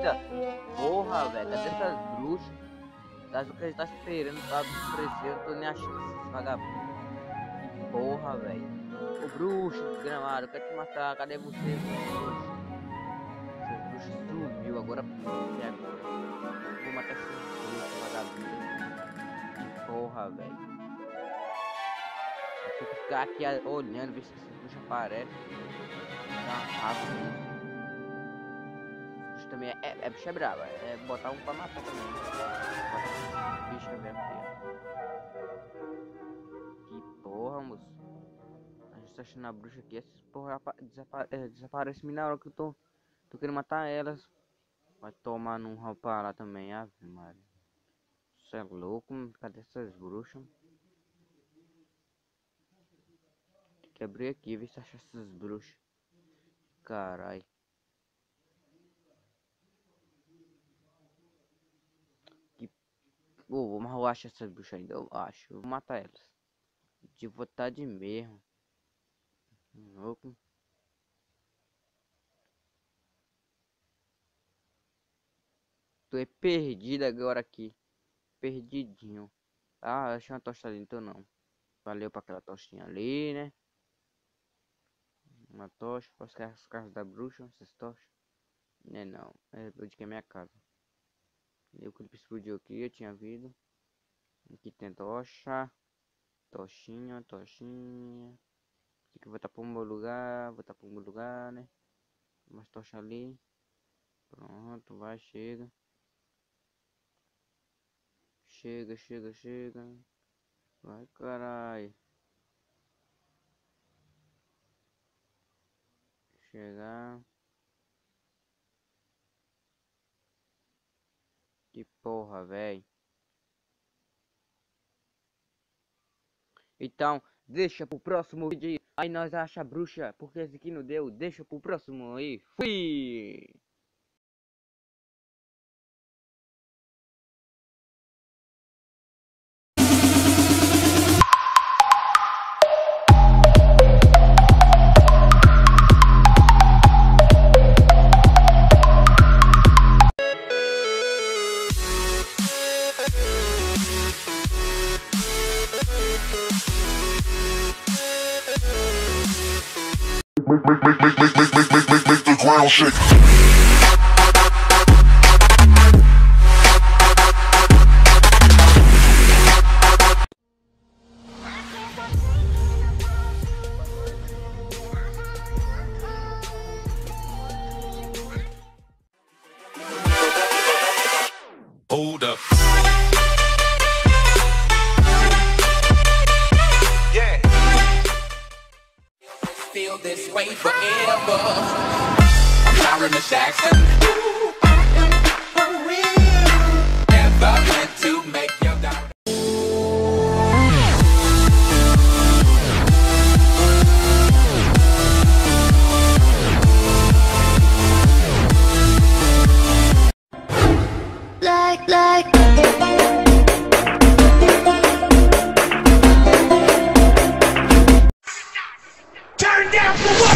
ainda. Porra, velho, cadê essas bruxas? Das o que a gente tá esperando pra aparecer, eu não tô nem achando esses vagabundos. Que porra, velho. Ô bruxo desgramado, eu quero te matar, cadê você, bruxo? Seu bruxo sumiu, agora e agora? Vou matar esses bruxos vagabundos. Que porra, velho. Eu tenho que ficar aqui olhando, ver se esses bruxos aparecem. Dá uma raiva mesmo. Também bicha brava, é botar um pra matar também. Bicha mesmo. Que porra, moço. A gente tá achando a bruxa aqui, essas porra desaparecem na hora que eu tô querendo matar elas. Vai tomar num rapaz lá também, ave Maria. Você é louco, cadê essas bruxas? Tem que abrir aqui, ver se acha essas bruxas. Carai. Mas eu acho essas bruxas ainda, eu acho. Eu vou matar elas. De vontade mesmo. Louco. Tô é perdido agora aqui. Perdidinho. Ah, achei uma tocha ali, então não. Valeu pra aquela tochinha ali, né? Uma tocha. Posso que as casas da bruxa, essas tochas? Né, não. É de que é minha casa. Eu que explodiu aqui, eu tinha vindo. Aqui tem tocha. Tochinha. Aqui que eu vou estar pro meu lugar. Né? Umas tochas ali. Pronto, vai, chega. Chega. Vai, caralho. Chegar. Que porra, velho. Então, deixa pro próximo vídeo aí nós acha a bruxa, porque esse aqui não deu. Deixa pro próximo aí. Fui! Make the ground shake. Hold up. Yeah. Feel this way forever. I'm Sharon the Jackson. Ooh, I am for real. Never meant to make your doubt. Like turn down for what?